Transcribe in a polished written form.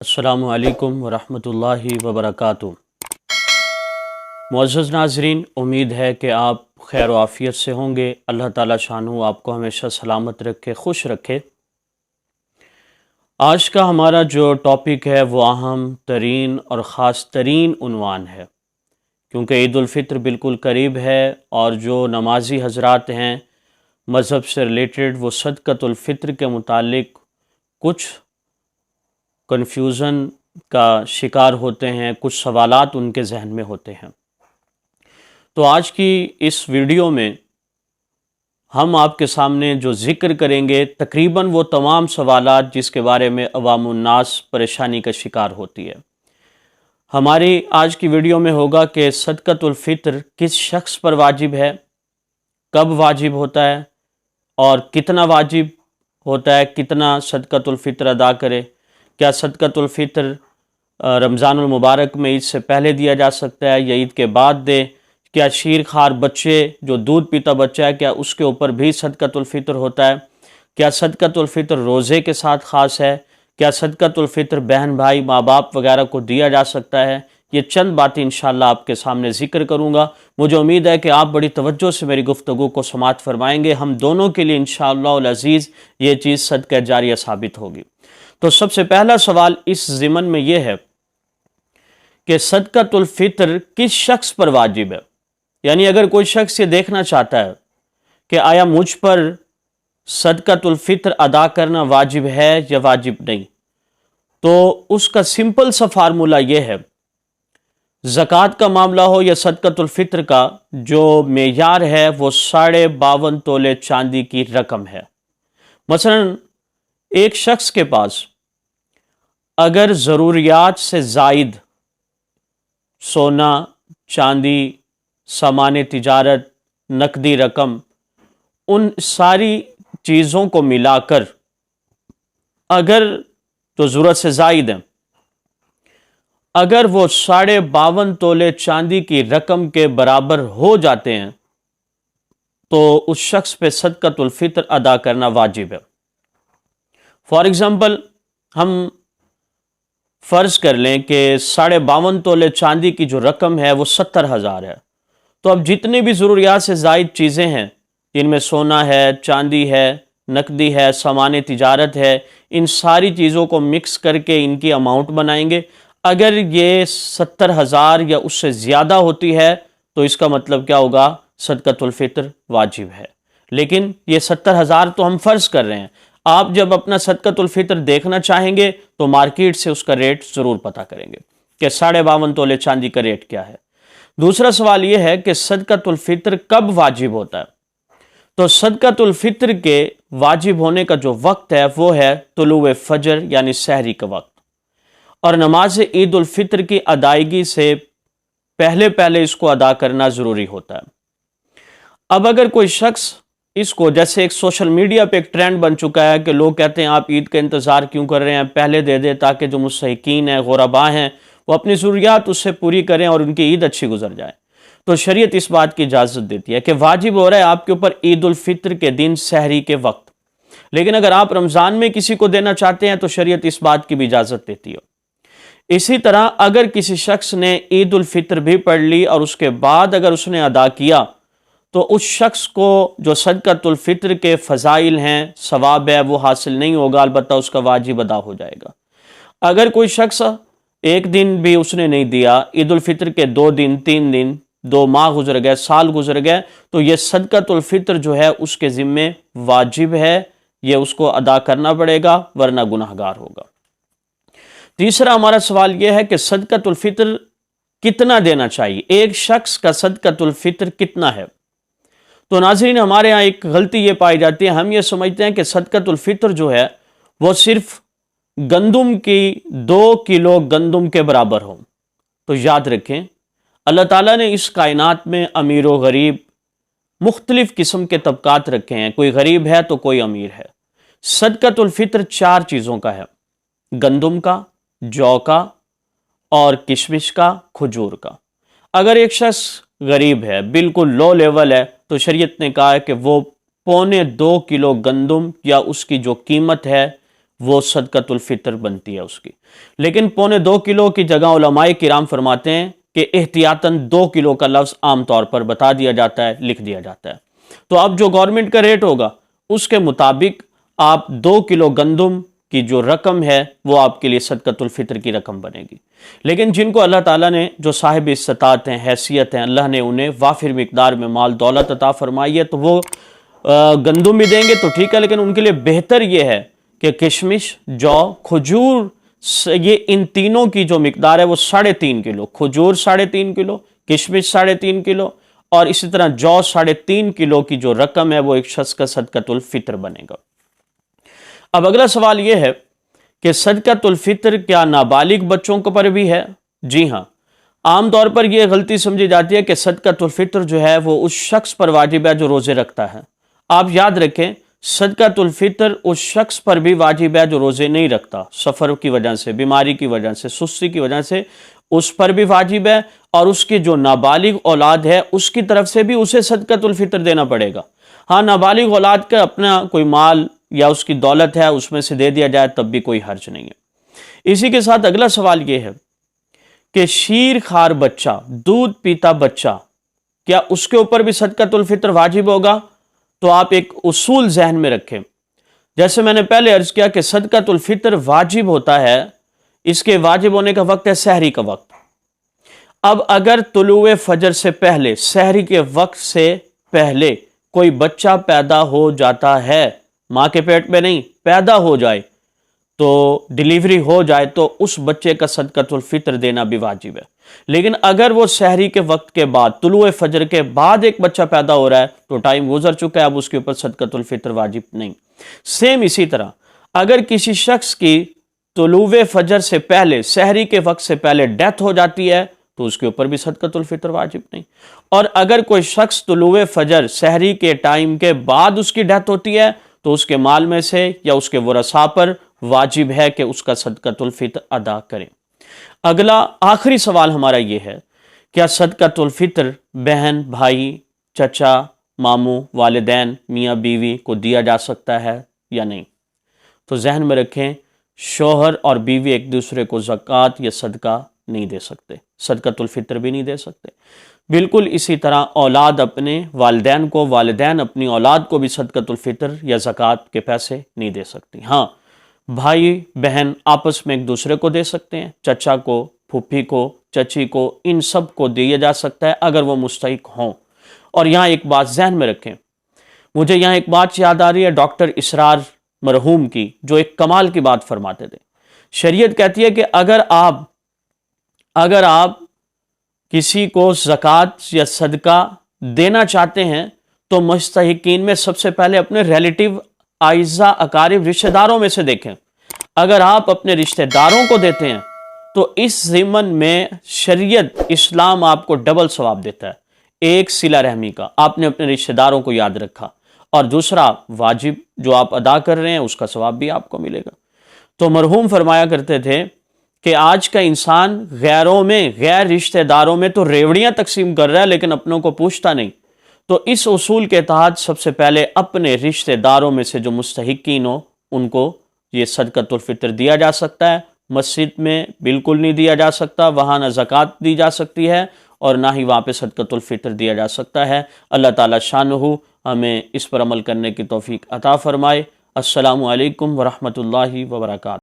अस्सलामु अलैकुम वरहमतुल्लाहि वबरकातुह। मुअज़्ज़ज़ नाज़रीन, उम्मीद है कि आप खैर आफ़ियत से होंगे। अल्लाह ताला शानहू आपको हमेशा सलामत रखे, खुश रखे। आज का हमारा जो टॉपिक है वो अहम तरीन और ख़ास तरीन उन्वान है, क्योंकि ईद उल फ़ित्र बिल्कुल करीब है और जो नमाजी हज़रात हैं मज़हब से रिलेटेड वो सदक़तुल फ़ित्र के मुतालिक कुछ कन्फ्यूज़न का शिकार होते हैं, कुछ सवालात उनके जहन में होते हैं। तो आज की इस वीडियो में हम आपके सामने जो ज़िक्र करेंगे तकरीबन वो तमाम सवालात जिसके बारे में अवामुन्नास परेशानी का शिकार होती है। हमारी आज की वीडियो में होगा कि सदक़तुल फ़ित्र किस शख्स पर वाजिब है, कब वाजिब होता है और कितना वाजिब होता है, कितना सदक़तुल फ़ित्र अदा करे। क्या सदक़तुल फ़ित्र रमज़ानुल मुबारक में ईद से पहले दिया जा सकता है या ईद के बाद दे? क्या शीर खार बच्चे जो दूध पीता बच्चा है क्या उसके ऊपर भी सदक़तुल फ़ित्र होता है? क्या सदक़तुल फ़ित्र रोज़े के साथ ख़ास है? क्या सदक़तुल फ़ित्र बहन भाई माँ बाप वगैरह को दिया जा सकता है? ये चंद बातें इंशाअल्लाह आपके सामने ज़िक्र करूँगा। मुझे उम्मीद है कि आप बड़ी तवज्जो से मेरी गुफ्तगू को समाअत फरमाएंगे। हम दोनों के लिए इंशाअल्लाह अज़ीज़ ये चीज़ सदक़ा जारिया साबित होगी। तो सबसे पहला सवाल इस ज़िमन में यह है कि सदक़तुल फ़ित्र किस शख्स पर वाजिब है। यानी अगर कोई शख्स ये देखना चाहता है कि आया मुझ पर सदक़तुल फ़ित्र अदा करना वाजिब है या वाजिब नहीं, तो उसका सिंपल सा फार्मूला ये है, ज़कात का मामला हो या सदक़तुल फ़ित्र का, जो मेयार है वो 52.5 तोले चांदी की रकम है। मसलन एक शख्स के पास अगर ज़रूरियात से ज़ायद सोना, चांदी, सामान तिजारत, नकदी रकम, उन सारी चीज़ों को मिलाकर अगर तो ज़रूरत से ज़ायद है, अगर वो 52.5 तोले चांदी की रकम के बराबर हो जाते हैं तो उस शख्स पे सदक़तुल फ़ित्र अदा करना वाजिब है। फॉर एग्ज़ाम्पल हम फ़र्ज़ कर लें कि 52.5 तोले चांदी की जो रकम है वो 70,000 है। तो अब जितने भी ज़रूरियात से ज़ायद चीज़ें हैं, जिनमें सोना है, चांदी है, नकदी है, सामान तिजारत है, इन सारी चीज़ों को मिक्स करके इनकी अमाउंट बनाएंगे। अगर ये 70,000 या उससे ज़्यादा होती है तो इसका मतलब क्या होगा, सदक़तुल फ़ित्र वाजिब है। लेकिन ये 70,000 तो हम फ़र्ज़ कर रहे हैं। आप जब अपना सदक़तुल फ़ित्र देखना चाहेंगे तो मार्केट से उसका रेट ज़रूर पता करेंगे कि 52.5 तोले चांदी का रेट क्या है। दूसरा सवाल यह है कि सदक़तुल फ़ित्र कब वाजिब होता है। तो सदक़तुल फ़ित्र के वाजिब होने का जो वक्त है वो है तुलुए फ़जर यानी सहरी का वक्त, और नमाज ईद उल फ़ित्र की अदायगी से पहले पहले इसको अदा करना ज़रूरी होता है। अब अगर कोई शख्स इसको, जैसे एक सोशल मीडिया पे एक ट्रेंड बन चुका है कि लोग कहते हैं आप ईद का इंतज़ार क्यों कर रहे हैं, पहले दे दे ताकि जो मुस्तहिकीन हैं, गुरबा हैं, वो अपनी ज़रूरियात उससे पूरी करें और उनकी ईद अच्छी गुजर जाए। तो शरीयत इस बात की इजाज़त देती है कि वाजिब हो रहा है आपके ऊपर ईद उल फ़ित्र के दिन सहरी के वक्त, लेकिन अगर आप रमज़ान में किसी को देना चाहते हैं तो शरीयत इस बात की भी इजाज़त देती है। इसी तरह अगर किसी शख्स ने ईद उल फ़ित्र भी पढ़ ली और उसके बाद अगर उसने अदा किया तो उस शख्स को जो सदक़तुल फ़ित्र के फ़ज़ाइल हैं, सवाब है, वो हासिल नहीं होगा, अलबत्ता उसका वाजिब अदा हो जाएगा। अगर कोई शख्स एक दिन भी उसने नहीं दिया, ईद उल फ़ित्र के 2 दिन, 3 दिन, 2 माह गुजर गए, साल गुजर गए, तो ये सदक़तुल फ़ित्र जो है उसके ज़िम्मे वाजिब है, ये उसको अदा करना पड़ेगा, वरना गुनाहगार होगा। तीसरा हमारा सवाल यह है कि सदक़तुल फ़ित्र कितना देना चाहिए, एक शख्स का सदक़तुल फ़ित्र कितना है। तो नाज़रीन, हमारे यहाँ एक गलती ये पाई जाती है, हम ये समझते हैं कि सदक़तुल फ़ित्र जो है वो सिर्फ गंदुम की 2 किलो गंदुम के बराबर हो। तो याद रखें, अल्लाह ताला ने इस कायनात में अमीर व गरीब मुख्तलिफ़ किस्म के तबकात रखे हैं, कोई गरीब है तो कोई अमीर है। सदक़तुल फ़ित्र 4 चीज़ों का है, गंदुम का, जौ का और किशमिश का, खजूर का। अगर एक शख्स गरीब है, बिल्कुल लो लेवल है, तो शरीयत ने कहा है कि वो 1.25 किलो गंदुम या उसकी जो कीमत है وہ صدقۃ الفطر بنتی ہے اس کی۔ لیکن 1.25 کلو کی جگہ علماء کرام فرماتے ہیں کہ احتیاطاً 2 کلو کا لفظ عام طور پر بتا دیا جاتا ہے، لکھ دیا جاتا ہے۔ تو اب جو گورنمنٹ کا ریٹ ہوگا اس کے مطابق آپ 2 کلو گندم کی جو رقم ہے وہ آپ کے لیے صدقۃ الفطر کی رقم بنے گی۔ لیکن جن کو اللہ تعالیٰ نے، جو صاحب استطاعت ہیں، حیثیت ہیں، اللہ نے انہیں وافر مقدار میں مال دولت عطا فرمائی ہے، تو وہ گندم بھی دیں گے تو ٹھیک ہے، لیکن ان کے لیے بہتر یہ ہے کہ کشمش، جو، کھجور، یہ ان تینوں کی جو مقدار ہے وہ 3.5 کلو، کھجور 3.5 کلو، کشمش 3.5 کلو، اور اسی طرح جو 3.5 کلو کی جو رقم ہے وہ ایک شخص کا صدقۃ الفطر بنے گا۔ اب اگلا سوال یہ ہے کہ صدقۃ الفطر کیا نابالغ بچوں کو پر بھی ہے؟ جی ہاں، عام طور پر یہ غلطی سمجھی جاتی ہے کہ صدقۃ الفطر جو ہے وہ اس شخص پر واجب ہے جو روزے رکھتا ہے۔ آپ یاد رکھیں، صدقۃ الفطر اس شخص پر بھی واجب ہے جو روزے نہیں رکھتا، سفر کی وجہ سے، بیماری کی وجہ سے، سستی کی وجہ سے اس پر بھی واجب ہے، اور اس کی جو نابالغ اولاد ہے اس کی طرف سے بھی اسے صدقۃ الفطر دینا پڑے گا۔ ہاں، نابالغ اولاد کا اپنا کوئی مال یا اس کی دولت ہے اس میں سے دے دیا جائے تب بھی کوئی حرج نہیں ہے۔ اسی کے ساتھ اگلا سوال یہ ہے کہ شیر خوار بچہ، دودھ پیتا بچہ، کیا اس کے اوپر بھی صدقۃ الفطر واجب ہوگا؟ تو آپ ایک اصول ذہن میں رکھیں، جیسے میں نے پہلے عرض کیا کہ صدقۃ الفطر واجب ہوتا ہے، اس کے واجب ہونے کا وقت ہے سحری کا وقت۔ اب اگر طلوع فجر سے پہلے، سحری کے وقت سے پہلے کوئی بچہ پیدا ہو جاتا ہے، ماں کے پیٹ میں نہیں، پیدا ہو جائے، تو ڈیلیوری ہو جائے، تو اس بچے کا صدقۃ الفطر دینا بھی واجب ہے۔ لیکن اگر وہ سحری کے وقت کے بعد، طلوع فجر کے بعد ایک بچہ پیدا ہو رہا ہے تو ٹائم گزر چکا ہے، اب اس کے اوپر صدقۃ الفطر واجب نہیں۔ سیم اسی طرح اگر کسی شخص کی طلوع فجر سے پہلے، سحری کے وقت سے پہلے ڈیتھ ہو جاتی ہے تو اس کے اوپر بھی صدقۃ الفطر واجب نہیں۔ اور اگر کوئی شخص طلوع فجر، سحری کے ٹائم کے بعد اس کی ڈیتھ ہوتی ہے تو اس کے مال میں سے یا اس کے ورثاء پر واجب ہے کہ اس کا صدقۃ الفطر ادا کریں۔ اگلا آخری سوال ہمارا یہ ہے، کیا صدقۃ الفطر بہن، بھائی، چچا، ماموں، والدین، میاں بیوی کو دیا جا سکتا ہے یا نہیں؟ تو ذہن میں رکھیں، شوہر اور بیوی ایک دوسرے کو زکوٰۃ یا صدقہ نہیں دے سکتے، صدقۃ الفطر بھی نہیں دے سکتے۔ بالکل اسی طرح اولاد اپنے والدین کو، والدین اپنی اولاد کو بھی صدقۃ الفطر یا زکوٰۃ کے پیسے نہیں دے سکتی۔ ہاں، بھائی بہن آپس میں ایک دوسرے کو دے سکتے ہیں، چچا کو، پھوپھی کو، چچی کو، ان سب کو دیا جا سکتا ہے اگر وہ مستحق ہوں۔ اور یہاں ایک بات ذہن میں رکھیں، مجھے یہاں ایک بات یاد آ رہی ہے ڈاکٹر اسرار مرحوم کی، جو ایک کمال کی بات فرماتے تھے۔ شریعت کہتی ہے کہ اگر آپ کسی کو زکوٰۃ یا صدقہ دینا چاہتے ہیں تو مستحقین میں سب سے پہلے اپنے ریلیٹیو، اعزاء، اقارب، رشتہ داروں میں سے دیکھیں۔ اگر آپ اپنے رشتہ داروں کو دیتے ہیں تو اس ضمن میں شریعت اسلام آپ کو ڈبل ثواب دیتا ہے، ایک صلہ رحمی کا، آپ نے اپنے رشتہ داروں کو یاد رکھا، اور دوسرا واجب جو آپ ادا کر رہے ہیں اس کا ثواب بھی آپ کو ملے گا۔ تو مرحوم فرمایا کرتے تھے کہ آج کا انسان غیروں میں، غیر رشتہ داروں میں تو ریوڑیاں تقسیم کر رہا ہے لیکن اپنوں کو پوچھتا نہیں۔ تو اس اصول کے تحت سب سے پہلے اپنے رشتہ داروں میں سے جو مستحقین ہو ان کو یہ صدقۃ الفطر دیا جا سکتا ہے۔ مسجد میں بالکل نہیں دیا جا سکتا، وہاں نہ زکوٰۃ دی جا سکتی ہے اور نہ ہی وہاں پہ صدقۃ الفطر دیا جا سکتا ہے۔ اللہ تعالیٰ شانہ ہمیں اس پر عمل کرنے کی توفیق عطا فرمائے۔ السلام علیکم ورحمۃ اللہ وبرکاتہ۔